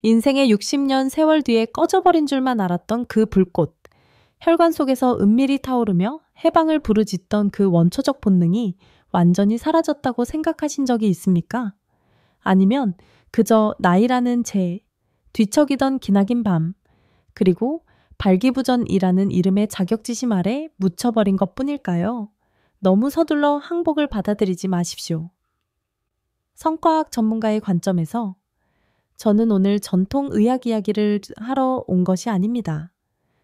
인생의 60년 세월 뒤에 꺼져버린 줄만 알았던 그 불꽃. 혈관 속에서 은밀히 타오르며 해방을 부르짖던 그 원초적 본능이 완전히 사라졌다고 생각하신 적이 있습니까? 아니면 그저 나이라는 재, 뒤척이던 기나긴 밤, 그리고 발기부전이라는 이름의 자격지심 아래 묻혀버린 것 뿐일까요? 너무 서둘러 항복을 받아들이지 마십시오. 성과학 전문가의 관점에서 저는 오늘 전통 의학 이야기를 하러 온 것이 아닙니다.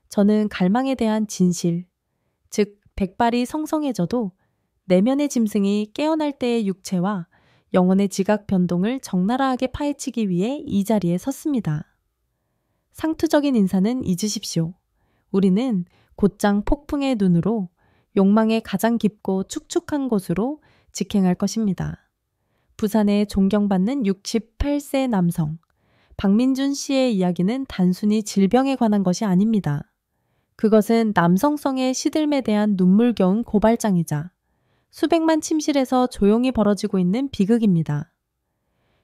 저는 갈망에 대한 진실, 즉 백발이 성성해져도 내면의 짐승이 깨어날 때의 육체와 영혼의 지각 변동을 적나라하게 파헤치기 위해 이 자리에 섰습니다. 상투적인 인사는 잊으십시오. 우리는 곧장 폭풍의 눈으로 욕망의 가장 깊고 축축한 곳으로 직행할 것입니다. 부산의 존경받는 68세 남성 박민준 씨의 이야기는 단순히 질병에 관한 것이 아닙니다. 그것은 남성성의 시들에 대한 눈물겨운 고발장이자 수백만 침실에서 조용히 벌어지고 있는 비극입니다.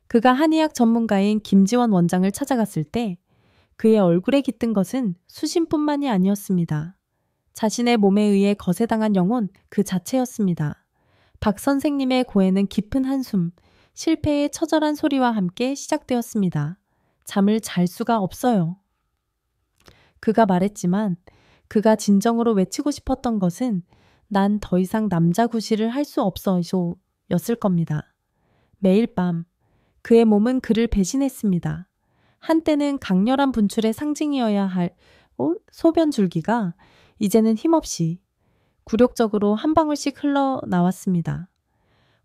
그가 한의학 전문가인 김지원 원장을 찾아갔을 때 그의 얼굴에 깃든 것은 수심뿐만이 아니었습니다. 자신의 몸에 의해 거세당한 영혼 그 자체였습니다. 박 선생님의 고해는 깊은 한숨, 실패의 처절한 소리와 함께 시작되었습니다. 잠을 잘 수가 없어요. 그가 말했지만 그가 진정으로 외치고 싶었던 것은 난 더 이상 남자 구실을 할 수 없어요 였을 겁니다. 매일 밤 그의 몸은 그를 배신했습니다. 한때는 강렬한 분출의 상징이어야 할 소변 줄기가 이제는 힘없이 굴욕적으로 한 방울씩 흘러나왔습니다.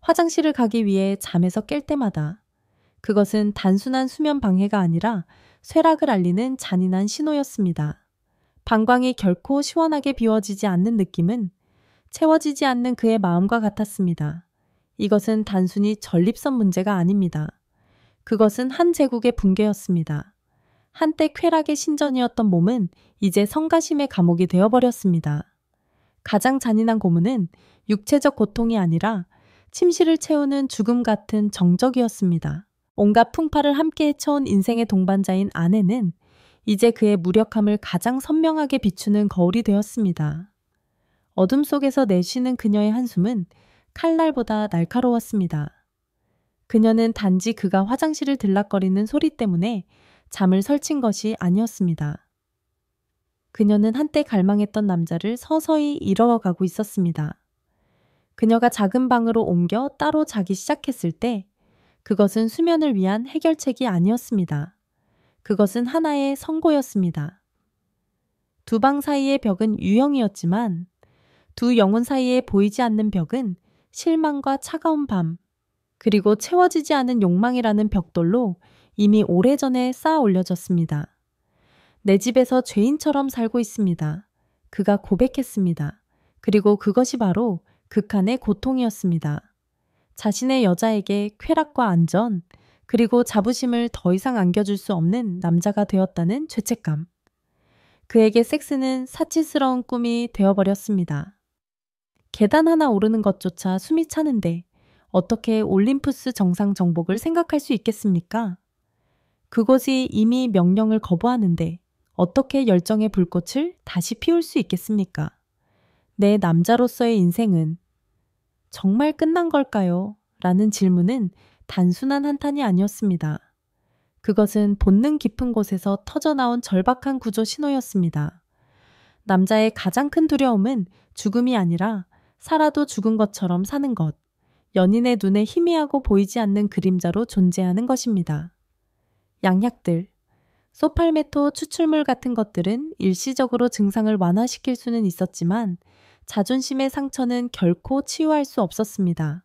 화장실을 가기 위해 잠에서 깰 때마다 그것은 단순한 수면 방해가 아니라 쇠락을 알리는 잔인한 신호였습니다. 방광이 결코 시원하게 비워지지 않는 느낌은 채워지지 않는 그의 마음과 같았습니다. 이것은 단순히 전립선 문제가 아닙니다. 그것은 한 제국의 붕괴였습니다. 한때 쾌락의 신전이었던 몸은 이제 성가심의 감옥이 되어버렸습니다. 가장 잔인한 고문은 육체적 고통이 아니라 침실을 채우는 죽음 같은 정적이었습니다. 온갖 풍파를 함께 헤쳐온 인생의 동반자인 아내는 이제 그의 무력함을 가장 선명하게 비추는 거울이 되었습니다. 어둠 속에서 내쉬는 그녀의 한숨은 칼날보다 날카로웠습니다. 그녀는 단지 그가 화장실을 들락거리는 소리 때문에 잠을 설친 것이 아니었습니다. 그녀는 한때 갈망했던 남자를 서서히 잃어가고 있었습니다. 그녀가 작은 방으로 옮겨 따로 자기 시작했을 때 그것은 수면을 위한 해결책이 아니었습니다. 그것은 하나의 선고였습니다. 두 방 사이의 벽은 유형이었지만 두 영혼 사이에 보이지 않는 벽은 실망과 차가운 밤, 그리고 채워지지 않은 욕망이라는 벽돌로 이미 오래전에 쌓아 올려졌습니다. 내 집에서 죄인처럼 살고 있습니다. 그가 고백했습니다. 그리고 그것이 바로 극한의 고통이었습니다. 자신의 여자에게 쾌락과 안전, 그리고 자부심을 더 이상 안겨줄 수 없는 남자가 되었다는 죄책감. 그에게 섹스는 사치스러운 꿈이 되어버렸습니다. 계단 하나 오르는 것조차 숨이 차는데 어떻게 올림푸스 정상 정복을 생각할 수 있겠습니까? 그곳이 이미 명령을 거부하는데 어떻게 열정의 불꽃을 다시 피울 수 있겠습니까? 내 남자로서의 인생은 정말 끝난 걸까요? 라는 질문은 단순한 한탄이 아니었습니다. 그것은 본능 깊은 곳에서 터져나온 절박한 구조 신호였습니다. 남자의 가장 큰 두려움은 죽음이 아니라 살아도 죽은 것처럼 사는 것, 연인의 눈에 희미하고 보이지 않는 그림자로 존재하는 것입니다. 양약들, 소팔메토 추출물 같은 것들은 일시적으로 증상을 완화시킬 수는 있었지만 자존심의 상처는 결코 치유할 수 없었습니다.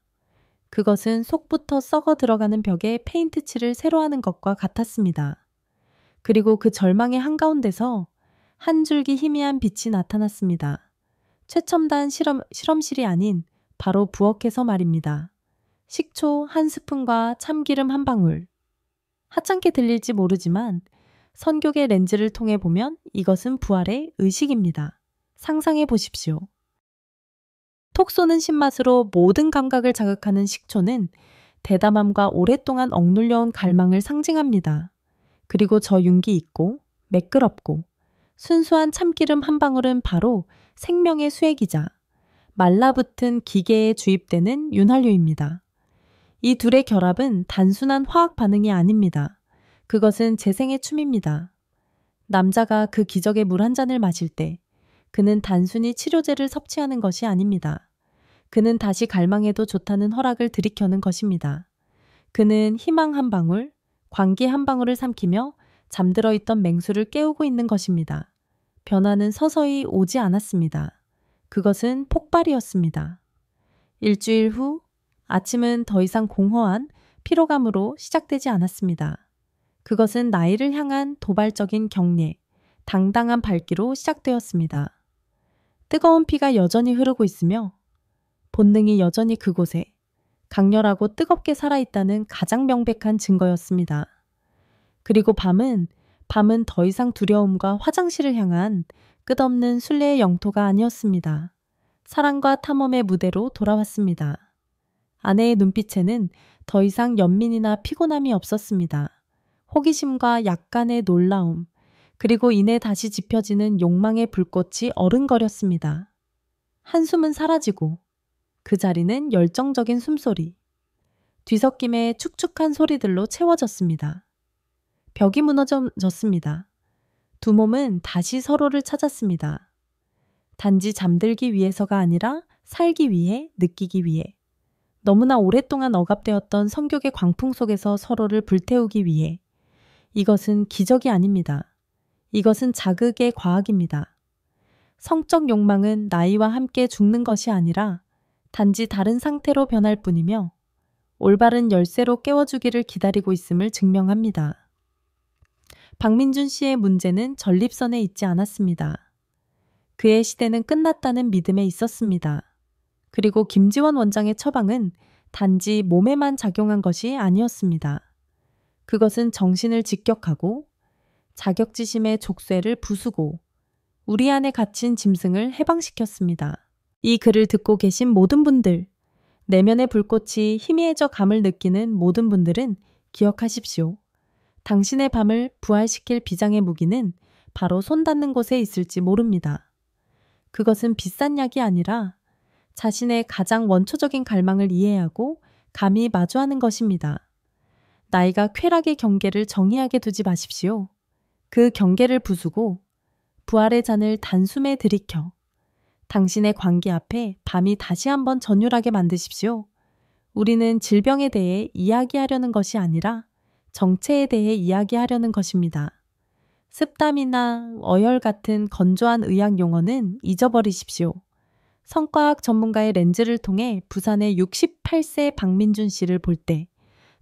그것은 속부터 썩어 들어가는 벽에 페인트 칠을 새로 하는 것과 같았습니다. 그리고 그 절망의 한가운데서 한 줄기 희미한 빛이 나타났습니다. 최첨단 실험실이 아닌 바로 부엌에서 말입니다. 식초 한 스푼과 참기름 한 방울. 하찮게 들릴지 모르지만 선교계 렌즈를 통해 보면 이것은 부활의 의식입니다. 상상해 보십시오. 톡 쏘는 신맛으로 모든 감각을 자극하는 식초는 대담함과 오랫동안 억눌려온 갈망을 상징합니다. 그리고 저 윤기 있고 매끄럽고 순수한 참기름 한 방울은 바로 생명의 수액이자 말라붙은 기계에 주입되는 윤활유입니다. 이 둘의 결합은 단순한 화학 반응이 아닙니다. 그것은 재생의 춤입니다. 남자가 그 기적의 물 한 잔을 마실 때 그는 단순히 치료제를 섭취하는 것이 아닙니다. 그는 다시 갈망해도 좋다는 허락을 들이켜는 것입니다. 그는 희망 한 방울, 광기 한 방울을 삼키며 잠들어 있던 맹수를 깨우고 있는 것입니다. 변화는 서서히 오지 않았습니다. 그것은 폭발이었습니다. 일주일 후 아침은 더 이상 공허한 피로감으로 시작되지 않았습니다. 그것은 나이를 향한 도발적인 경례, 당당한 발기로 시작되었습니다. 뜨거운 피가 여전히 흐르고 있으며 본능이 여전히 그곳에 강렬하고 뜨겁게 살아있다는 가장 명백한 증거였습니다. 그리고 밤은 더 이상 두려움과 화장실을 향한 끝없는 순례의 영토가 아니었습니다. 사랑과 탐험의 무대로 돌아왔습니다. 아내의 눈빛에는 더 이상 연민이나 피곤함이 없었습니다. 호기심과 약간의 놀라움, 그리고 이내 다시 지펴지는 욕망의 불꽃이 어른거렸습니다. 한숨은 사라지고 그 자리는 열정적인 숨소리, 뒤섞임의 축축한 소리들로 채워졌습니다. 벽이 무너졌습니다. 두 몸은 다시 서로를 찾았습니다. 단지 잠들기 위해서가 아니라 살기 위해, 느끼기 위해. 너무나 오랫동안 억압되었던 성욕의 광풍 속에서 서로를 불태우기 위해. 이것은 기적이 아닙니다. 이것은 자극의 과학입니다. 성적 욕망은 나이와 함께 죽는 것이 아니라 단지 다른 상태로 변할 뿐이며 올바른 열쇠로 깨워주기를 기다리고 있음을 증명합니다. 박민준 씨의 문제는 전립선에 있지 않았습니다. 그의 시대는 끝났다는 믿음에 있었습니다. 그리고 김지원 원장의 처방은 단지 몸에만 작용한 것이 아니었습니다. 그것은 정신을 직격하고 자격지심의 족쇄를 부수고 우리 안에 갇힌 짐승을 해방시켰습니다. 이 글을 듣고 계신 모든 분들, 내면의 불꽃이 희미해져 감을 느끼는 모든 분들은 기억하십시오. 당신의 밤을 부활시킬 비장의 무기는 바로 손 닿는 곳에 있을지 모릅니다. 그것은 비싼 약이 아니라 자신의 가장 원초적인 갈망을 이해하고 감히 마주하는 것입니다. 나이가 쾌락의 경계를 정의하게 두지 마십시오. 그 경계를 부수고 부활의 잔을 단숨에 들이켜 당신의 광기 앞에 밤이 다시 한번 전율하게 만드십시오. 우리는 질병에 대해 이야기하려는 것이 아니라 정체에 대해 이야기하려는 것입니다. 습담이나 어혈 같은 건조한 의학 용어는 잊어버리십시오. 성과학 전문가의 렌즈를 통해 부산의 68세 박민준 씨를 볼 때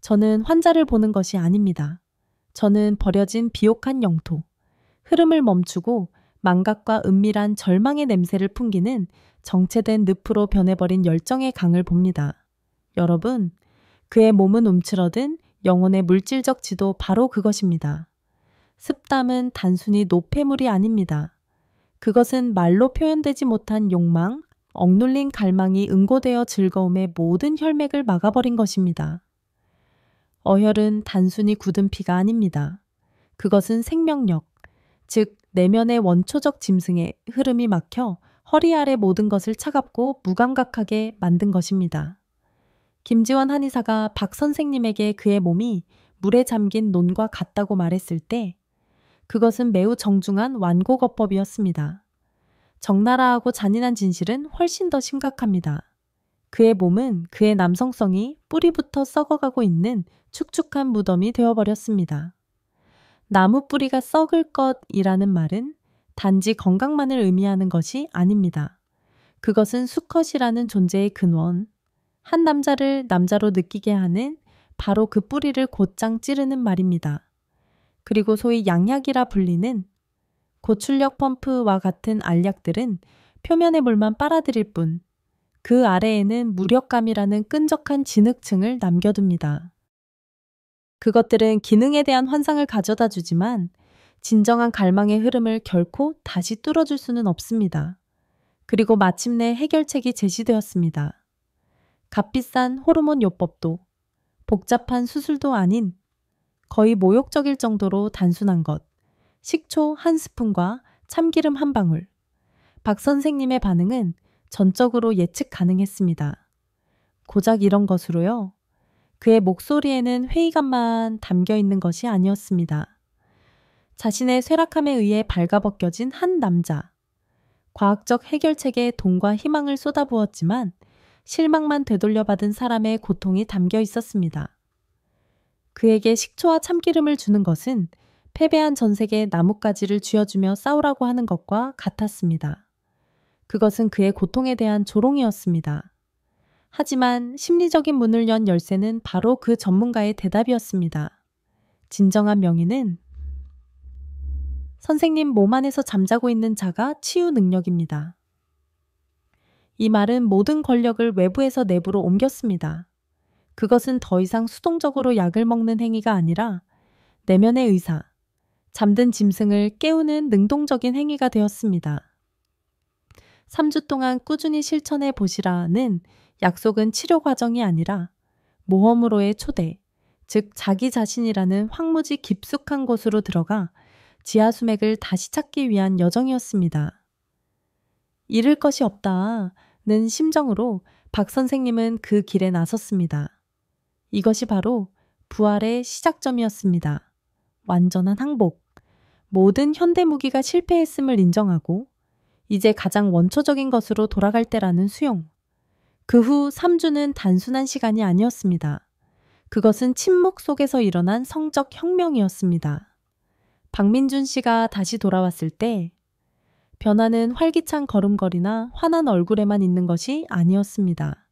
저는 환자를 보는 것이 아닙니다. 저는 버려진 비옥한 영토, 흐름을 멈추고 망각과 은밀한 절망의 냄새를 풍기는 정체된 늪으로 변해버린 열정의 강을 봅니다. 여러분, 그의 몸은 움츠러든 영혼의 물질적 지도 바로 그것입니다. 습담은 단순히 노폐물이 아닙니다. 그것은 말로 표현되지 못한 욕망, 억눌린 갈망이 응고되어 즐거움의 모든 혈맥을 막아버린 것입니다. 어혈은 단순히 굳은 피가 아닙니다. 그것은 생명력, 즉 내면의 원초적 짐승의 흐름이 막혀 허리 아래 모든 것을 차갑고 무감각하게 만든 것입니다. 김지원 한의사가 박 선생님에게 그의 몸이 물에 잠긴 논과 같다고 말했을 때 그것은 매우 정중한 완고거법이었습니다. 적나라하고 잔인한 진실은 훨씬 더 심각합니다. 그의 몸은 그의 남성성이 뿌리부터 썩어가고 있는 축축한 무덤이 되어버렸습니다. 나무 뿌리가 썩을 것이라는 말은 단지 건강만을 의미하는 것이 아닙니다. 그것은 수컷이라는 존재의 근원, 한 남자를 남자로 느끼게 하는 바로 그 뿌리를 곧장 찌르는 말입니다. 그리고 소위 양약이라 불리는 고출력 펌프와 같은 알약들은 표면의 물만 빨아들일 뿐 그 아래에는 무력감이라는 끈적한 진흙층을 남겨둡니다. 그것들은 기능에 대한 환상을 가져다 주지만 진정한 갈망의 흐름을 결코 다시 뚫어줄 수는 없습니다. 그리고 마침내 해결책이 제시되었습니다. 값비싼 호르몬 요법도 복잡한 수술도 아닌 거의 모욕적일 정도로 단순한 것. 식초 한 스푼과 참기름 한 방울. 박 선생님의 반응은 전적으로 예측 가능했습니다. 고작 이런 것으로요? 그의 목소리에는 회의감만 담겨 있는 것이 아니었습니다. 자신의 쇠락함에 의해 발가벗겨진 한 남자. 과학적 해결책에 돈과 희망을 쏟아부었지만 실망만 되돌려받은 사람의 고통이 담겨 있었습니다. 그에게 식초와 참기름을 주는 것은 패배한 전색에 나뭇가지를 쥐어주며 싸우라고 하는 것과 같았습니다. 그것은 그의 고통에 대한 조롱이었습니다. 하지만 심리적인 문을 연 열쇠는 바로 그 전문가의 대답이었습니다. 진정한 명의는 선생님 몸 안에서 잠자고 있는 자가 치유 능력입니다. 이 말은 모든 권력을 외부에서 내부로 옮겼습니다. 그것은 더 이상 수동적으로 약을 먹는 행위가 아니라 내면의 의사, 잠든 짐승을 깨우는 능동적인 행위가 되었습니다. 3주 동안 꾸준히 실천해 보시라는 약속은 치료 과정이 아니라 모험으로의 초대, 즉 자기 자신이라는 황무지 깊숙한 곳으로 들어가 지하수맥을 다시 찾기 위한 여정이었습니다. 잃을 것이 없다는 심정으로 박 선생님은 그 길에 나섰습니다. 이것이 바로 부활의 시작점이었습니다. 완전한 항복, 모든 현대 무기가 실패했음을 인정하고 이제 가장 원초적인 것으로 돌아갈 때라는 수용. 그 후 3주는 단순한 시간이 아니었습니다. 그것은 침묵 속에서 일어난 성적 혁명이었습니다. 박민준 씨가 다시 돌아왔을 때 변화는 활기찬 걸음걸이나 환한 얼굴에만 있는 것이 아니었습니다.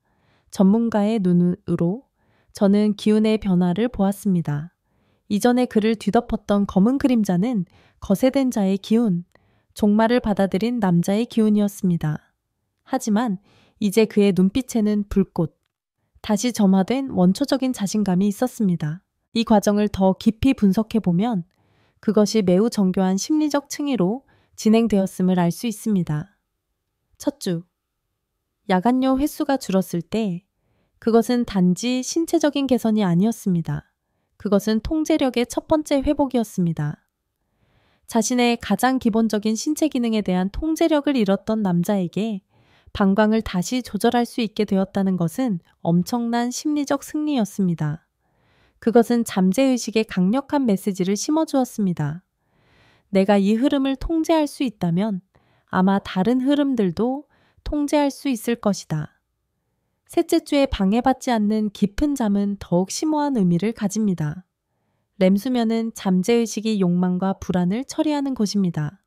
전문가의 눈으로 저는 기운의 변화를 보았습니다. 이전에 그를 뒤덮었던 검은 그림자는 거세된 자의 기운, 종말을 받아들인 남자의 기운이었습니다. 하지만 이제 그의 눈빛에는 불꽃, 다시 점화된 원초적인 자신감이 있었습니다. 이 과정을 더 깊이 분석해보면 그것이 매우 정교한 심리적 층위로 진행되었음을 알 수 있습니다. 첫 주, 야간요 횟수가 줄었을 때 그것은 단지 신체적인 개선이 아니었습니다. 그것은 통제력의 첫 번째 회복이었습니다. 자신의 가장 기본적인 신체 기능에 대한 통제력을 잃었던 남자에게 방광을 다시 조절할 수 있게 되었다는 것은 엄청난 심리적 승리였습니다. 그것은 잠재의식에 강력한 메시지를 심어주었습니다. 내가 이 흐름을 통제할 수 있다면 아마 다른 흐름들도 통제할 수 있을 것이다. 셋째 주에 방해받지 않는 깊은 잠은 더욱 심오한 의미를 가집니다. 렘수면은 잠재의식이 욕망과 불안을 처리하는 곳입니다.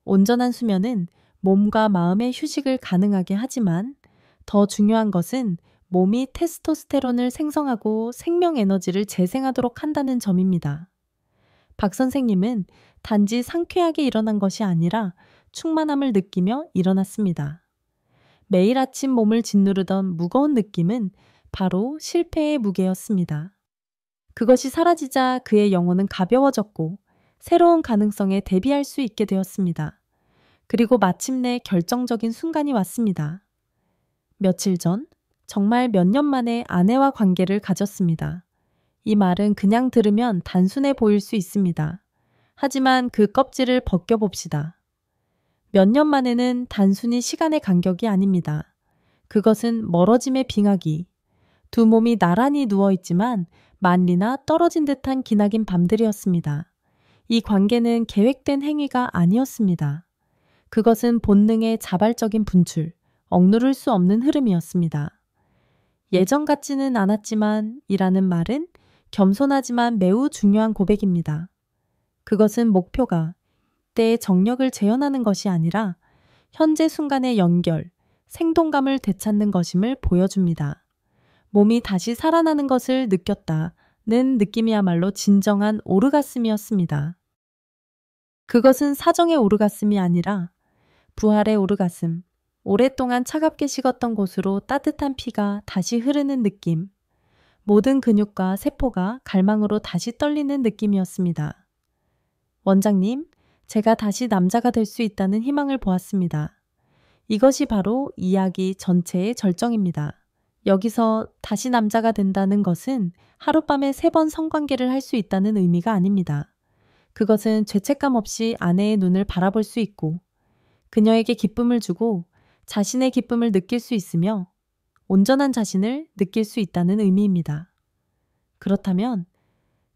온전한 수면은 몸과 마음의 휴식을 가능하게 하지만 더 중요한 것은 몸이 테스토스테론을 생성하고 생명 에너지를 재생하도록 한다는 점입니다. 박 선생님은 단지 상쾌하게 일어난 것이 아니라 충만함을 느끼며 일어났습니다. 매일 아침 몸을 짓누르던 무거운 느낌은 바로 실패의 무게였습니다. 그것이 사라지자 그의 영혼은 가벼워졌고 새로운 가능성에 대비할 수 있게 되었습니다. 그리고 마침내 결정적인 순간이 왔습니다. 며칠 전, 정말 몇 년 만에 아내와 관계를 가졌습니다. 이 말은 그냥 들으면 단순해 보일 수 있습니다. 하지만 그 껍질을 벗겨봅시다. 몇 년 만에는 단순히 시간의 간격이 아닙니다. 그것은 멀어짐의 빙하기. 두 몸이 나란히 누워있지만 만리나 떨어진 듯한 기나긴 밤들이었습니다. 이 관계는 계획된 행위가 아니었습니다. 그것은 본능의 자발적인 분출, 억누를 수 없는 흐름이었습니다. 예전 같지는 않았지만 이라는 말은 겸손하지만 매우 중요한 고백입니다. 그것은 목표가 때의 정력을 재현하는 것이 아니라 현재 순간의 연결, 생동감을 되찾는 것임을 보여줍니다. 몸이 다시 살아나는 것을 느꼈다는 느낌이야말로 진정한 오르가슴이었습니다. 그것은 사정의 오르가슴이 아니라 부활의 오르가슴, 오랫동안 차갑게 식었던 곳으로 따뜻한 피가 다시 흐르는 느낌, 모든 근육과 세포가 갈망으로 다시 떨리는 느낌이었습니다. 원장님, 제가 다시 남자가 될 수 있다는 희망을 보았습니다. 이것이 바로 이야기 전체의 절정입니다. 여기서 다시 남자가 된다는 것은 하룻밤에 3번 성관계를 할 수 있다는 의미가 아닙니다. 그것은 죄책감 없이 아내의 눈을 바라볼 수 있고 그녀에게 기쁨을 주고 자신의 기쁨을 느낄 수 있으며 온전한 자신을 느낄 수 있다는 의미입니다. 그렇다면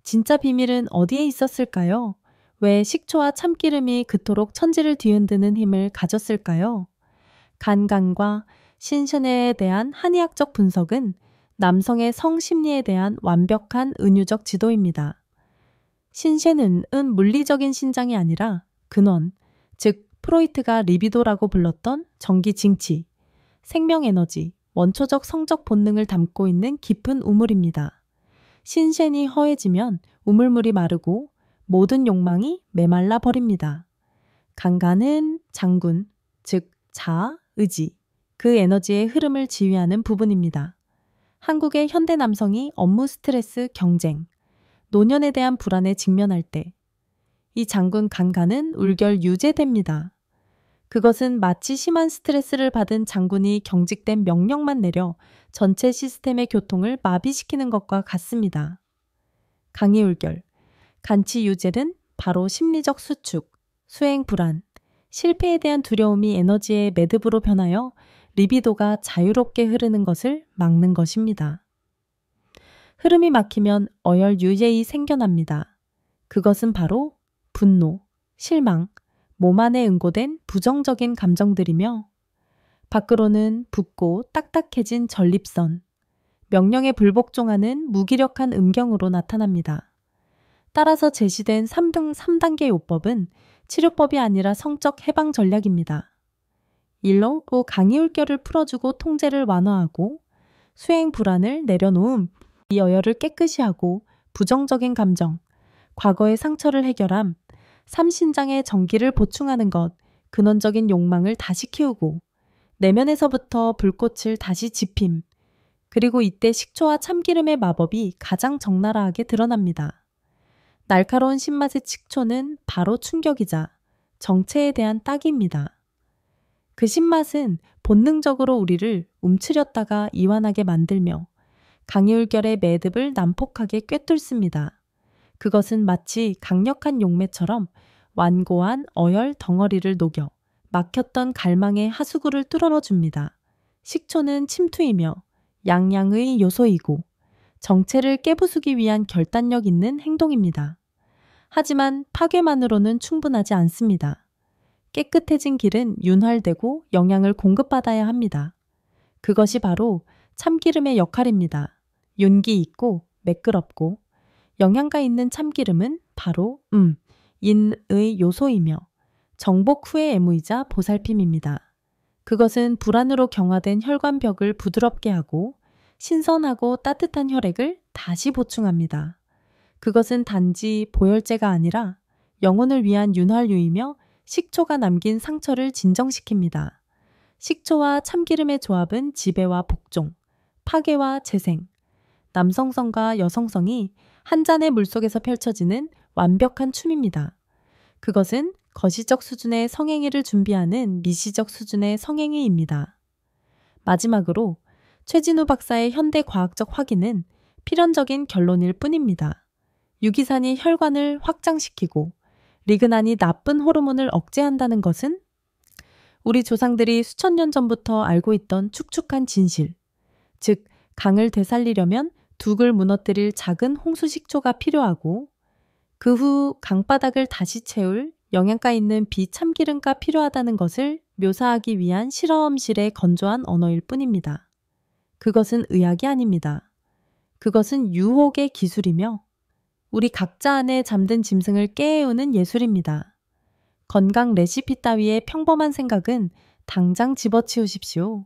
진짜 비밀은 어디에 있었을까요? 왜 식초와 참기름이 그토록 천지를 뒤흔드는 힘을 가졌을까요? 간간과 신신에 대한 한의학적 분석은 남성의 성심리에 대한 완벽한 은유적 지도입니다. 신신은 물리적인 신장이 아니라 근원, 즉 프로이트가 리비도라고 불렀던 전기 징치, 생명 에너지, 원초적 성적 본능을 담고 있는 깊은 우물입니다. 신신이 허해지면 우물물이 마르고 모든 욕망이 메말라 버립니다. 간간은 장군, 즉 자아, 의지, 그 에너지의 흐름을 지휘하는 부분입니다. 한국의 현대 남성이 업무 스트레스, 경쟁, 노년에 대한 불안에 직면할 때 이 장군 간간은 울결 유제됩니다. 그것은 마치 심한 스트레스를 받은 장군이 경직된 명령만 내려 전체 시스템의 교통을 마비시키는 것과 같습니다. 강의울결, 간치유젤은 바로 심리적 수축, 수행 불안, 실패에 대한 두려움이 에너지의 매듭으로 변하여 리비도가 자유롭게 흐르는 것을 막는 것입니다. 흐름이 막히면 어열유예이 생겨납니다. 그것은 바로 분노, 실망, 몸 안에 응고된 부정적인 감정들이며 밖으로는 붓고 딱딱해진 전립선, 명령에 불복종하는 무기력한 음경으로 나타납니다. 따라서 제시된 3단계 요법은 치료법이 아니라 성적 해방 전략입니다. 일로 강이울결을 풀어주고 통제를 완화하고 수행 불안을 내려놓음, 이 어혈을 깨끗이 하고 부정적인 감정, 과거의 상처를 해결함, 삼신장의 정기를 보충하는 것, 근원적인 욕망을 다시 키우고 내면에서부터 불꽃을 다시 지핌, 그리고 이때 식초와 참기름의 마법이 가장 적나라하게 드러납니다. 날카로운 신맛의 식초는 바로 충격이자 정체에 대한 딱입니다. 그 신맛은 본능적으로 우리를 움츠렸다가 이완하게 만들며 강이울결의 매듭을 난폭하게 꿰뚫습니다. 그것은 마치 강력한 용매처럼 완고한 어혈 덩어리를 녹여 막혔던 갈망의 하수구를 뚫어줍니다. 식초는 침투이며 양양의 요소이고 정체를 깨부수기 위한 결단력 있는 행동입니다. 하지만 파괴만으로는 충분하지 않습니다. 깨끗해진 길은 윤활되고 영양을 공급받아야 합니다. 그것이 바로 참기름의 역할입니다. 윤기 있고 매끄럽고 영양가 있는 참기름은 바로 인의 요소이며 정복 후의 애무이자 보살핌입니다. 그것은 불안으로 경화된 혈관벽을 부드럽게 하고 신선하고 따뜻한 혈액을 다시 보충합니다. 그것은 단지 보혈제가 아니라 영혼을 위한 윤활유이며 식초가 남긴 상처를 진정시킵니다. 식초와 참기름의 조합은 지배와 복종, 파괴와 재생, 남성성과 여성성이 한 잔의 물속에서 펼쳐지는 완벽한 춤입니다. 그것은 거시적 수준의 성행위를 준비하는 미시적 수준의 성행위입니다. 마지막으로 최진우 박사의 현대 과학적 확인은 필연적인 결론일 뿐입니다. 유기산이 혈관을 확장시키고 리그난이 나쁜 호르몬을 억제한다는 것은 우리 조상들이 수천 년 전부터 알고 있던 축축한 진실, 즉 강을 되살리려면 둑을 무너뜨릴 작은 홍수식초가 필요하고 그 후 강바닥을 다시 채울 영양가 있는 비참기름가 필요하다는 것을 묘사하기 위한 실험실의 건조한 언어일 뿐입니다. 그것은 의학이 아닙니다. 그것은 유혹의 기술이며 우리 각자 안에 잠든 짐승을 깨우는 예술입니다. 건강 레시피 따위의 평범한 생각은 당장 집어치우십시오.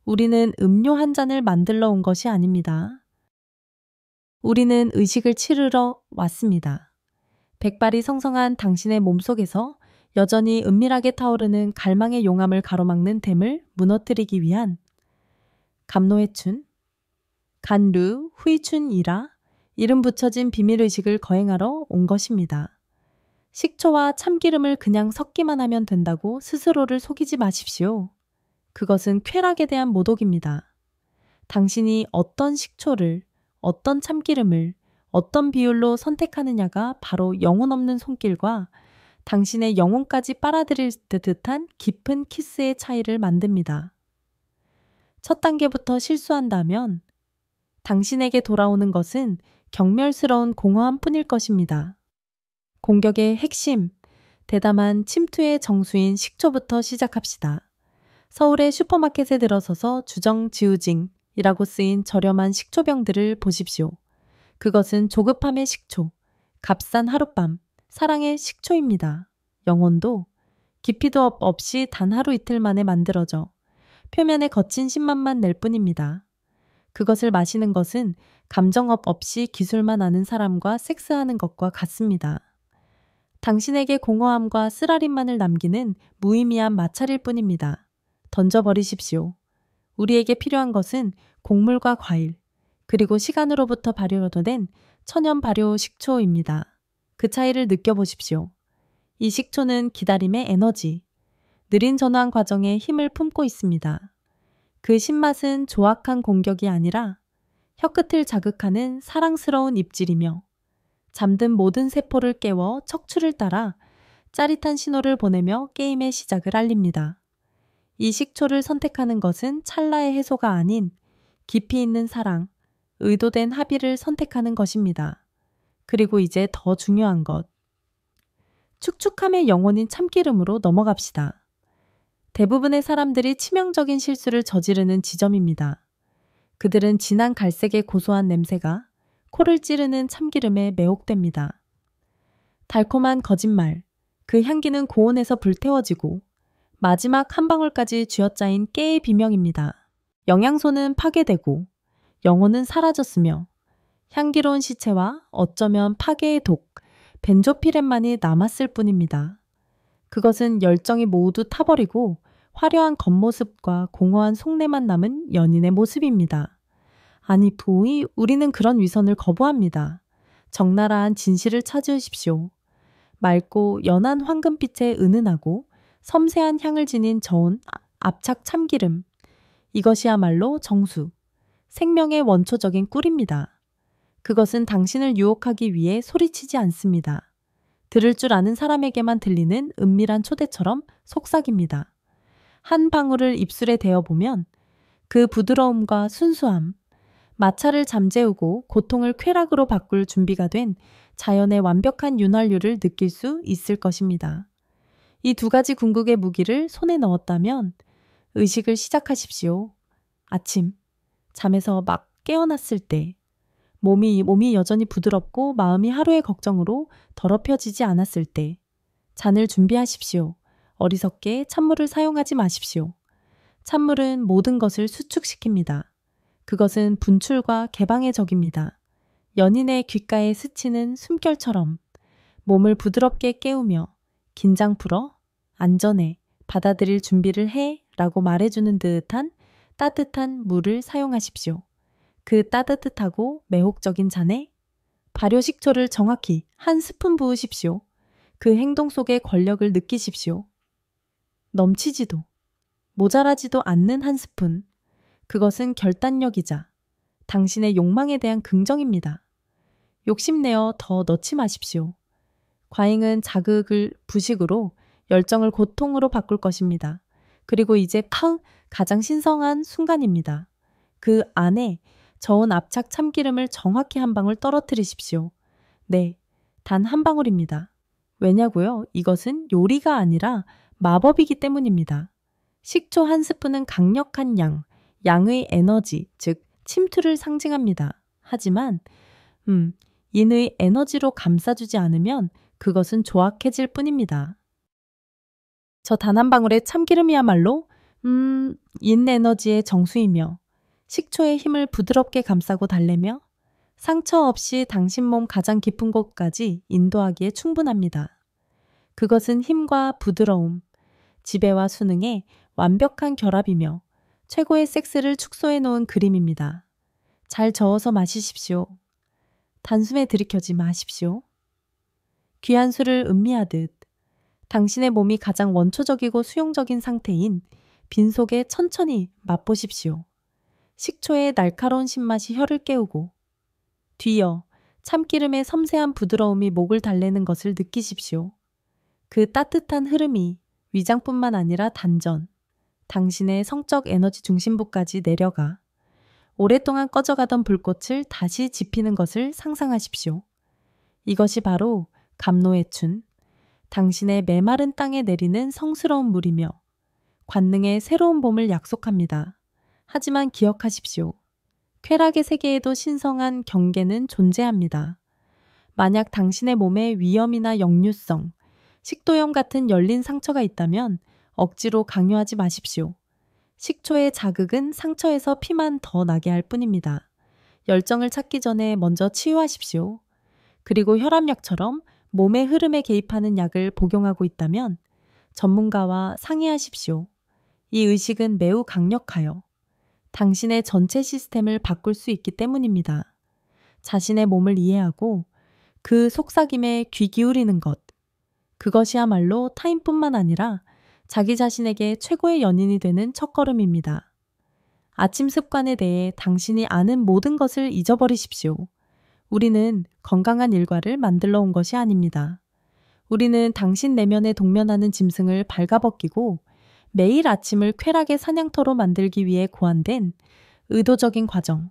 우리는 음료 한 잔을 만들러 온 것이 아닙니다. 우리는 의식을 치르러 왔습니다. 백발이 성성한 당신의 몸속에서 여전히 은밀하게 타오르는 갈망의 용암을 가로막는 댐을 무너뜨리기 위한 감노해춘, 간루, 후이춘이라 이름 붙여진 비밀의식을 거행하러 온 것입니다. 식초와 참기름을 그냥 섞기만 하면 된다고 스스로를 속이지 마십시오. 그것은 쾌락에 대한 모독입니다. 당신이 어떤 식초를, 어떤 참기름을, 어떤 비율로 선택하느냐가 바로 영혼 없는 손길과 당신의 영혼까지 빨아들일 듯한 깊은 키스의 차이를 만듭니다. 첫 단계부터 실수한다면 당신에게 돌아오는 것은 경멸스러운 공허함 뿐일 것입니다. 공격의 핵심, 대담한 침투의 정수인 식초부터 시작합시다. 서울의 슈퍼마켓에 들어서서 주정지우징이라고 쓰인 저렴한 식초병들을 보십시오. 그것은 조급함의 식초, 값싼 하룻밤, 사랑의 식초입니다. 영혼도 깊이도 없이 단 하루 이틀 만에 만들어져 표면에 거친 신맛만 낼 뿐입니다. 그것을 마시는 것은 감정업 없이 기술만 아는 사람과 섹스하는 것과 같습니다. 당신에게 공허함과 쓰라림만을 남기는 무의미한 마찰일 뿐입니다. 던져버리십시오. 우리에게 필요한 것은 곡물과 과일, 그리고 시간으로부터 발효된 천연 발효 식초입니다. 그 차이를 느껴보십시오. 이 식초는 기다림의 에너지, 느린 전환 과정에 힘을 품고 있습니다. 그 신맛은 조악한 공격이 아니라 혀끝을 자극하는 사랑스러운 입질이며 잠든 모든 세포를 깨워 척추를 따라 짜릿한 신호를 보내며 게임의 시작을 알립니다. 이 식초를 선택하는 것은 찰나의 해소가 아닌 깊이 있는 사랑, 의도된 합의를 선택하는 것입니다. 그리고 이제 더 중요한 것. 축축함의 영혼인 참기름으로 넘어갑시다. 대부분의 사람들이 치명적인 실수를 저지르는 지점입니다. 그들은 진한 갈색의 고소한 냄새가 코를 찌르는 참기름에 매혹됩니다. 달콤한 거짓말, 그 향기는 고온에서 불태워지고 마지막 한 방울까지 쥐어짜인 깨의 비명입니다. 영양소는 파괴되고 영혼은 사라졌으며 향기로운 시체와 어쩌면 파괴의 독, 벤조피렌만이 남았을 뿐입니다. 그것은 열정이 모두 타버리고 화려한 겉모습과 공허한 속내만 남은 연인의 모습입니다. 아니 부이 우리는 그런 위선을 거부합니다. 적나라한 진실을 찾으십시오. 맑고 연한 황금빛에 은은하고 섬세한 향을 지닌 저온 압착 참기름. 이것이야말로 정수, 생명의 원초적인 꿀입니다. 그것은 당신을 유혹하기 위해 소리치지 않습니다. 들을 줄 아는 사람에게만 들리는 은밀한 초대처럼 속삭입니다. 한 방울을 입술에 대어보면 그 부드러움과 순수함, 마찰을 잠재우고 고통을 쾌락으로 바꿀 준비가 된 자연의 완벽한 윤활유를 느낄 수 있을 것입니다. 이 두 가지 궁극의 무기를 손에 넣었다면 의식을 시작하십시오. 아침, 잠에서 막 깨어났을 때, 몸이 여전히 부드럽고 마음이 하루의 걱정으로 더럽혀지지 않았을 때, 잔을 준비하십시오. 어리석게 찬물을 사용하지 마십시오. 찬물은 모든 것을 수축시킵니다. 그것은 분출과 개방의 적입니다. 연인의 귓가에 스치는 숨결처럼 몸을 부드럽게 깨우며 긴장 풀어, 안전해, 받아들일 준비를 해 라고 말해주는 듯한 따뜻한 물을 사용하십시오. 그 따뜻하고 매혹적인 잔에 발효식초를 정확히 한 스푼 부으십시오. 그 행동 속의 권력을 느끼십시오. 넘치지도 모자라지도 않는 한 스푼. 그것은 결단력이자 당신의 욕망에 대한 긍정입니다. 욕심내어 더 넣지 마십시오. 과잉은 자극을 부식으로 열정을 고통으로 바꿀 것입니다. 그리고 이제 가장 신성한 순간입니다. 그 안에 저온 압착 참기름을 정확히 한 방울 떨어뜨리십시오. 네, 단 한 방울입니다. 왜냐고요? 이것은 요리가 아니라 마법이기 때문입니다. 식초 한 스푼은 강력한 양의 에너지, 즉 침투를 상징합니다. 하지만 인의 에너지로 감싸주지 않으면 그것은 조악해질 뿐입니다. 저 단 한 방울의 참기름이야말로 인 에너지의 정수이며 식초의 힘을 부드럽게 감싸고 달래며 상처 없이 당신 몸 가장 깊은 곳까지 인도하기에 충분합니다. 그것은 힘과 부드러움, 지배와 수능의 완벽한 결합이며 최고의 섹스를 축소해 놓은 그림입니다. 잘 저어서 마시십시오. 단숨에 들이켜지 마십시오. 귀한 술을 음미하듯 당신의 몸이 가장 원초적이고 수용적인 상태인 빈속에 천천히 맛보십시오. 식초의 날카로운 신맛이 혀를 깨우고 뒤이어 참기름의 섬세한 부드러움이 목을 달래는 것을 느끼십시오. 그 따뜻한 흐름이 위장뿐만 아니라 단전, 당신의 성적 에너지 중심부까지 내려가 오랫동안 꺼져가던 불꽃을 다시 지피는 것을 상상하십시오. 이것이 바로 갑노의춘, 당신의 메마른 땅에 내리는 성스러운 물이며 관능의 새로운 봄을 약속합니다. 하지만 기억하십시오. 쾌락의 세계에도 신성한 경계는 존재합니다. 만약 당신의 몸에 위염이나 역류성, 식도염 같은 열린 상처가 있다면 억지로 강요하지 마십시오. 식초의 자극은 상처에서 피만 더 나게 할 뿐입니다. 열정을 찾기 전에 먼저 치유하십시오. 그리고 혈압약처럼 몸의 흐름에 개입하는 약을 복용하고 있다면 전문가와 상의하십시오. 이 의식은 매우 강력하여 당신의 전체 시스템을 바꿀 수 있기 때문입니다. 자신의 몸을 이해하고 그 속삭임에 귀 기울이는 것. 그것이야말로 타인뿐만 아니라 자기 자신에게 최고의 연인이 되는 첫걸음입니다. 아침 습관에 대해 당신이 아는 모든 것을 잊어버리십시오. 우리는 건강한 일과를 만들러 온 것이 아닙니다. 우리는 당신 내면에 동면하는 짐승을 발가벗기고 매일 아침을 쾌락의 사냥터로 만들기 위해 고안된 의도적인 과정,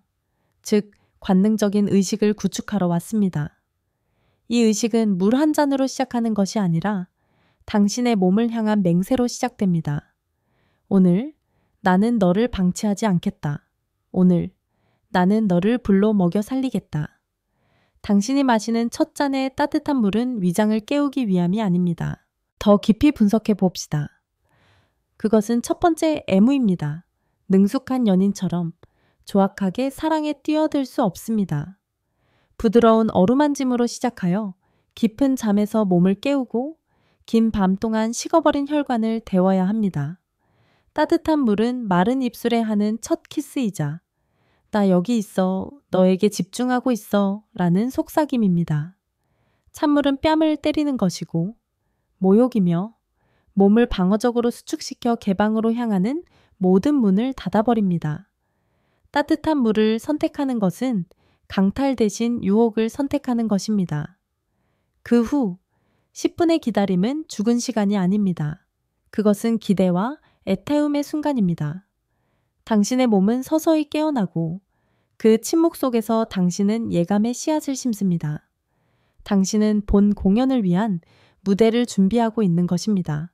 즉 관능적인 의식을 구축하러 왔습니다. 이 의식은 물 한 잔으로 시작하는 것이 아니라 당신의 몸을 향한 맹세로 시작됩니다. 오늘 나는 너를 방치하지 않겠다. 오늘 나는 너를 불로 먹여 살리겠다. 당신이 마시는 첫 잔의 따뜻한 물은 위장을 깨우기 위함이 아닙니다. 더 깊이 분석해 봅시다. 그것은 첫 번째 애무입니다. 능숙한 연인처럼 조악하게 사랑에 뛰어들 수 없습니다. 부드러운 어루만짐으로 시작하여 깊은 잠에서 몸을 깨우고 긴 밤 동안 식어버린 혈관을 데워야 합니다. 따뜻한 물은 마른 입술에 하는 첫 키스이자 나 여기 있어, 너에게 집중하고 있어 라는 속삭임입니다. 찬물은 뺨을 때리는 것이고 모욕이며 몸을 방어적으로 수축시켜 개방으로 향하는 모든 문을 닫아버립니다. 따뜻한 물을 선택하는 것은 강탈 대신 유혹을 선택하는 것입니다. 그 후 10분의 기다림은 죽은 시간이 아닙니다. 그것은 기대와 애타움의 순간입니다. 당신의 몸은 서서히 깨어나고 그 침묵 속에서 당신은 예감의 씨앗을 심습니다. 당신은 본 공연을 위한 무대를 준비하고 있는 것입니다.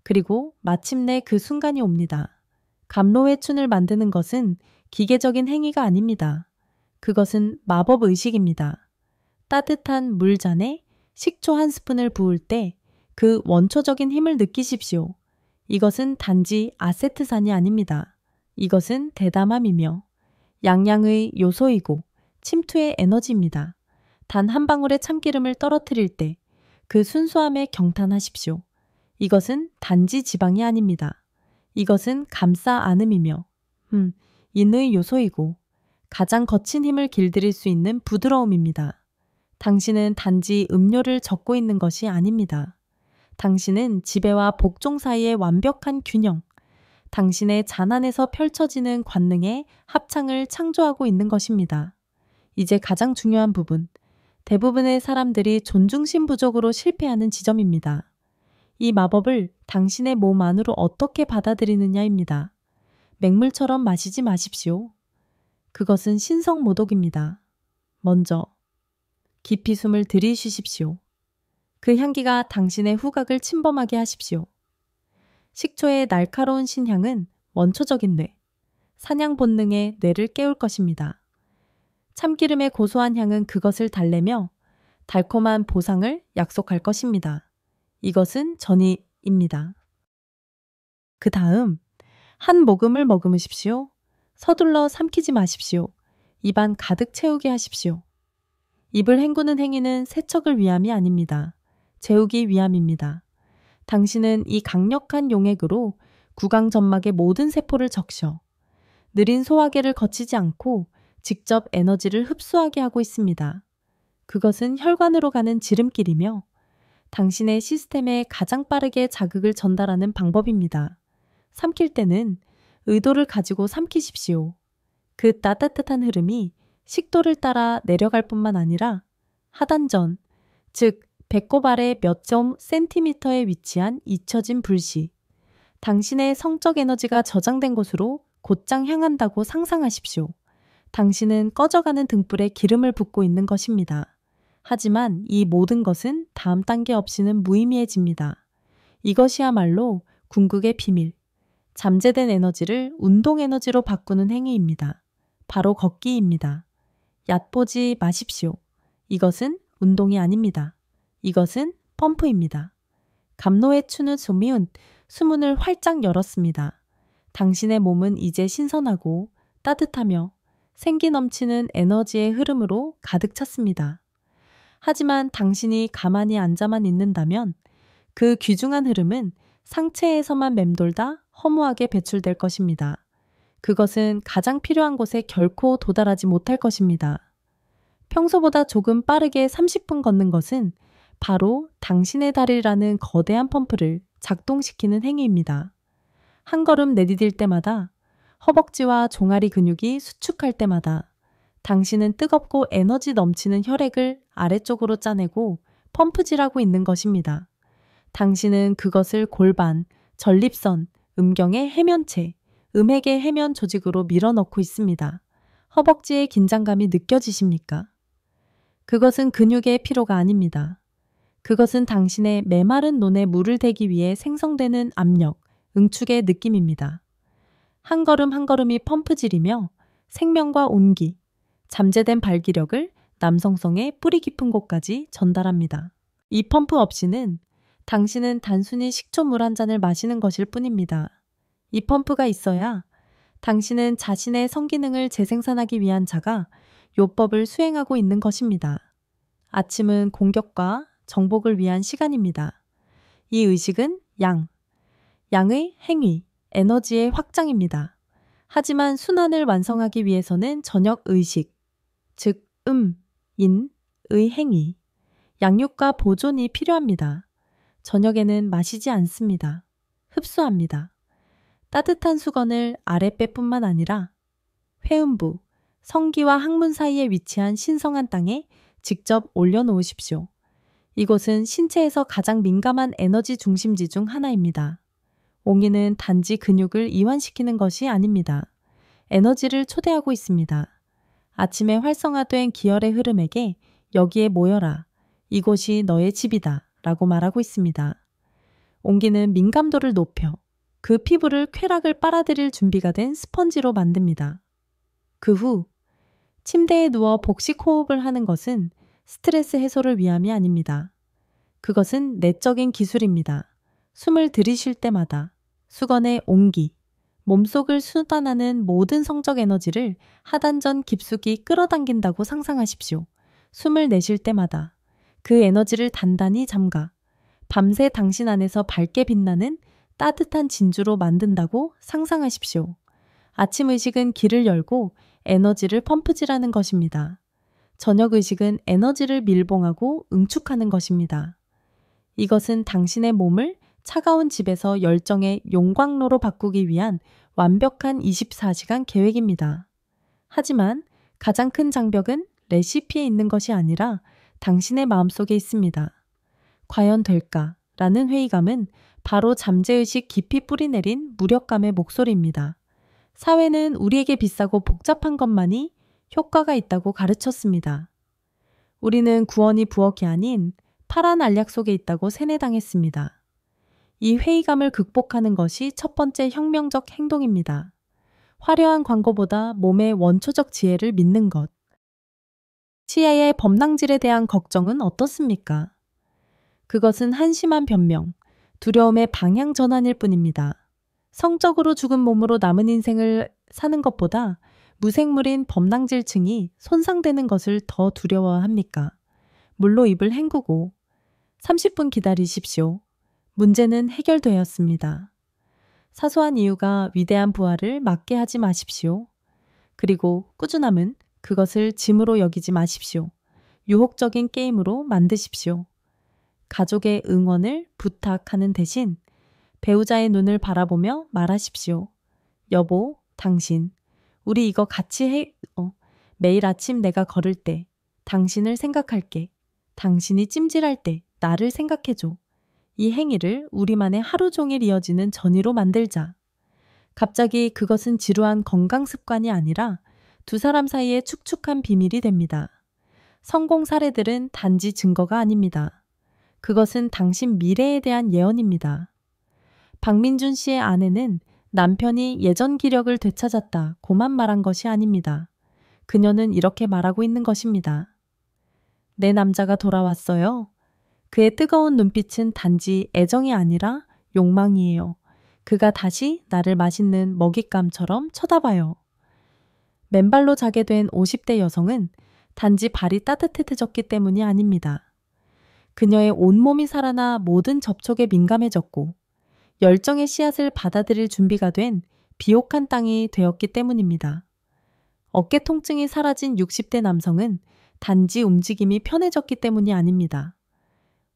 그리고 마침내 그 순간이 옵니다. 갑로의 춘을 만드는 것은 기계적인 행위가 아닙니다. 그것은 마법 의식입니다. 따뜻한 물잔에 식초 한 스푼을 부을 때 그 원초적인 힘을 느끼십시오. 이것은 단지 아세트산이 아닙니다. 이것은 대담함이며 양양의 요소이고 침투의 에너지입니다. 단 한 방울의 참기름을 떨어뜨릴 때 그 순수함에 경탄하십시오. 이것은 단지 지방이 아닙니다. 이것은 감싸 안음이며 인의 요소이고 가장 거친 힘을 길들일 수 있는 부드러움입니다. 당신은 단지 음료를 적고 있는 것이 아닙니다. 당신은 지배와 복종 사이의 완벽한 균형, 당신의 잔 안에서 펼쳐지는 관능의 합창을 창조하고 있는 것입니다. 이제 가장 중요한 부분, 대부분의 사람들이 존중심 부족으로 실패하는 지점입니다. 이 마법을 당신의 몸 안으로 어떻게 받아들이느냐입니다. 맹물처럼 마시지 마십시오. 그것은 신성모독입니다. 먼저 깊이 숨을 들이쉬십시오. 그 향기가 당신의 후각을 침범하게 하십시오. 식초의 날카로운 신향은 원초적인 뇌, 사냥 본능의 뇌를 깨울 것입니다. 참기름의 고소한 향은 그것을 달래며 달콤한 보상을 약속할 것입니다. 이것은 전이입니다. 그 다음 한 모금을 머금으십시오. 서둘러 삼키지 마십시오. 입안 가득 채우게 하십시오. 입을 헹구는 행위는 세척을 위함이 아닙니다. 재우기 위함입니다. 당신은 이 강력한 용액으로 구강점막의 모든 세포를 적셔 느린 소화계를 거치지 않고 직접 에너지를 흡수하게 하고 있습니다. 그것은 혈관으로 가는 지름길이며 당신의 시스템에 가장 빠르게 자극을 전달하는 방법입니다. 삼킬 때는 의도를 가지고 삼키십시오. 그 따뜻한 흐름이 식도를 따라 내려갈 뿐만 아니라 하단전, 즉 배꼽 아래 몇 점 센티미터에 위치한 잊혀진 불씨, 당신의 성적 에너지가 저장된 곳으로 곧장 향한다고 상상하십시오. 당신은 꺼져가는 등불에 기름을 붓고 있는 것입니다. 하지만 이 모든 것은 다음 단계 없이는 무의미해집니다. 이것이야말로 궁극의 비밀, 잠재된 에너지를 운동 에너지로 바꾸는 행위입니다. 바로 걷기입니다. 얕보지 마십시오. 이것은 운동이 아닙니다. 이것은 펌프입니다. 감노의 추는 소미운 수문을 활짝 열었습니다. 당신의 몸은 이제 신선하고 따뜻하며 생기 넘치는 에너지의 흐름으로 가득 찼습니다. 하지만 당신이 가만히 앉아만 있는다면 그 귀중한 흐름은 상체에서만 맴돌다 허무하게 배출될 것입니다. 그것은 가장 필요한 곳에 결코 도달하지 못할 것입니다. 평소보다 조금 빠르게 30분 걷는 것은 바로 당신의 다리라는 거대한 펌프를 작동시키는 행위입니다. 한 걸음 내디딜 때마다, 허벅지와 종아리 근육이 수축할 때마다 당신은 뜨겁고 에너지 넘치는 혈액을 아래쪽으로 짜내고 펌프질하고 있는 것입니다. 당신은 그것을 골반, 전립선, 음경의 해면체, 음핵의 해면 조직으로 밀어넣고 있습니다. 허벅지의 긴장감이 느껴지십니까? 그것은 근육의 피로가 아닙니다. 그것은 당신의 메마른 논에 물을 대기 위해 생성되는 압력, 응축의 느낌입니다. 한 걸음 한 걸음이 펌프질이며 생명과 온기, 잠재된 발기력을 남성성의 뿌리 깊은 곳까지 전달합니다. 이 펌프 없이는 당신은 단순히 식초물 한 잔을 마시는 것일 뿐입니다. 이 펌프가 있어야 당신은 자신의 성기능을 재생산하기 위한 자가 요법을 수행하고 있는 것입니다. 아침은 공격과 정복을 위한 시간입니다. 이 의식은 양의 행위, 에너지의 확장입니다. 하지만 순환을 완성하기 위해서는 저녁 의식, 즉 인의 행위, 양육과 보존이 필요합니다. 저녁에는 마시지 않습니다. 흡수합니다. 따뜻한 수건을 아랫배뿐만 아니라 회음부, 성기와 항문 사이에 위치한 신성한 땅에 직접 올려놓으십시오. 이곳은 신체에서 가장 민감한 에너지 중심지 중 하나입니다. 옹이는 단지 근육을 이완시키는 것이 아닙니다. 에너지를 초대하고 있습니다. 아침에 활성화된 기혈의 흐름에게 여기에 모여라. 이곳이 너의 집이다. 라고 말하고 있습니다. 옹기는 민감도를 높여 그 피부를 쾌락을 빨아들일 준비가 된 스펀지로 만듭니다. 그 후 침대에 누워 복식 호흡을 하는 것은 스트레스 해소를 위함이 아닙니다. 그것은 내적인 기술입니다. 숨을 들이쉴 때마다 수건의 온기, 몸속을 순환하는 모든 성적 에너지를 하단전 깊숙이 끌어당긴다고 상상하십시오. 숨을 내쉴 때마다 그 에너지를 단단히 잠가 밤새 당신 안에서 밝게 빛나는 따뜻한 진주로 만든다고 상상하십시오. 아침 의식은 길을 열고 에너지를 펌프질하는 것입니다. 저녁 의식은 에너지를 밀봉하고 응축하는 것입니다. 이것은 당신의 몸을 차가운 집에서 열정의 용광로로 바꾸기 위한 완벽한 24시간 계획입니다. 하지만 가장 큰 장벽은 레시피에 있는 것이 아니라 당신의 마음속에 있습니다. 과연 될까? 라는 회의감은 바로 잠재의식 깊이 뿌리내린 무력감의 목소리입니다. 사회는 우리에게 비싸고 복잡한 것만이 효과가 있다고 가르쳤습니다. 우리는 구원이 부엌이 아닌 파란 알약 속에 있다고 세뇌당했습니다. 이 회의감을 극복하는 것이 첫 번째 혁명적 행동입니다. 화려한 광고보다 몸의 원초적 지혜를 믿는 것. 치아의 범랑질에 대한 걱정은 어떻습니까? 그것은 한심한 변명, 두려움의 방향 전환일 뿐입니다. 성적으로 죽은 몸으로 남은 인생을 사는 것보다 무생물인 범랑질층이 손상되는 것을 더 두려워합니까? 물로 입을 헹구고 30분 기다리십시오. 문제는 해결되었습니다. 사소한 이유가 위대한 부활을 막게 하지 마십시오. 그리고 꾸준함은 그것을 짐으로 여기지 마십시오. 유혹적인 게임으로 만드십시오. 가족의 응원을 부탁하는 대신 배우자의 눈을 바라보며 말하십시오. 여보, 당신, 우리 이거 같이 매일 아침 내가 걸을 때 당신을 생각할게. 당신이 찜질할 때 나를 생각해줘. 이 행위를 우리만의 하루 종일 이어지는 전의로 만들자. 갑자기 그것은 지루한 건강 습관이 아니라 두 사람 사이의 축축한 비밀이 됩니다. 성공 사례들은 단지 증거가 아닙니다. 그것은 당신 미래에 대한 예언입니다. 박민준 씨의 아내는 남편이 예전 기력을 되찾았다고만 말한 것이 아닙니다. 그녀는 이렇게 말하고 있는 것입니다. 내 남자가 돌아왔어요. 그의 뜨거운 눈빛은 단지 애정이 아니라 욕망이에요. 그가 다시 나를 맛있는 먹잇감처럼 쳐다봐요. 맨발로 자게 된 50대 여성은 단지 발이 따뜻해졌기 때문이 아닙니다. 그녀의 온몸이 살아나 모든 접촉에 민감해졌고 열정의 씨앗을 받아들일 준비가 된 비옥한 땅이 되었기 때문입니다. 어깨 통증이 사라진 60대 남성은 단지 움직임이 편해졌기 때문이 아닙니다.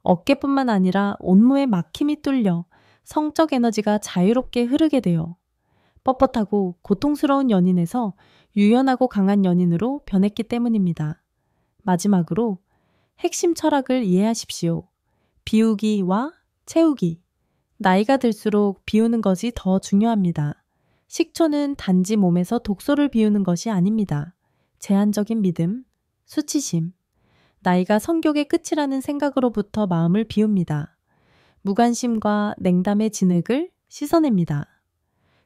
어깨뿐만 아니라 온몸에 막힘이 뚫려 성적 에너지가 자유롭게 흐르게 되어 뻣뻣하고 고통스러운 연인에서 유연하고 강한 연인으로 변했기 때문입니다. 마지막으로 핵심 철학을 이해하십시오. 비우기와 채우기. 나이가 들수록 비우는 것이 더 중요합니다. 식초는 단지 몸에서 독소를 비우는 것이 아닙니다. 제한적인 믿음, 수치심, 나이가 성욕의 끝이라는 생각으로부터 마음을 비웁니다. 무관심과 냉담의 진흙을 씻어냅니다.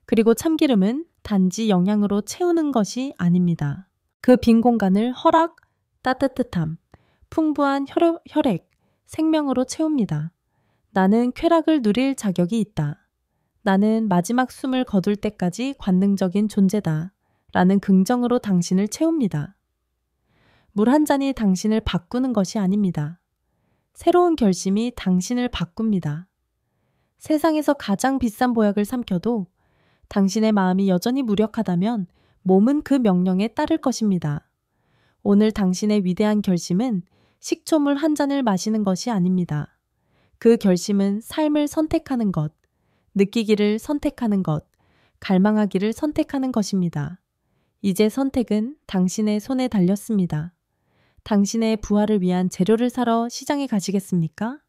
그리고 참기름은 단지 영양으로 채우는 것이 아닙니다. 그 빈 공간을 허락, 따뜻함, 풍부한 혈액, 생명으로 채웁니다. 나는 쾌락을 누릴 자격이 있다. 나는 마지막 숨을 거둘 때까지 관능적인 존재다. 라는 긍정으로 당신을 채웁니다. 물 한 잔이 당신을 바꾸는 것이 아닙니다. 새로운 결심이 당신을 바꿉니다. 세상에서 가장 비싼 보약을 삼켜도 당신의 마음이 여전히 무력하다면 몸은 그 명령에 따를 것입니다. 오늘 당신의 위대한 결심은 식초물 한 잔을 마시는 것이 아닙니다. 그 결심은 삶을 선택하는 것, 느끼기를 선택하는 것, 갈망하기를 선택하는 것입니다. 이제 선택은 당신의 손에 달렸습니다. 당신의 부활을 위한 재료를 사러 시장에 가시겠습니까?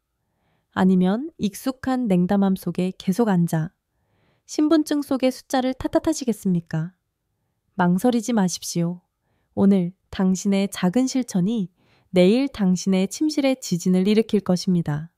아니면 익숙한 냉담함 속에 계속 앉아 신분증 속의 숫자를 탓하시겠습니까? 망설이지 마십시오. 오늘 당신의 작은 실천이 내일 당신의 침실에 지진을 일으킬 것입니다.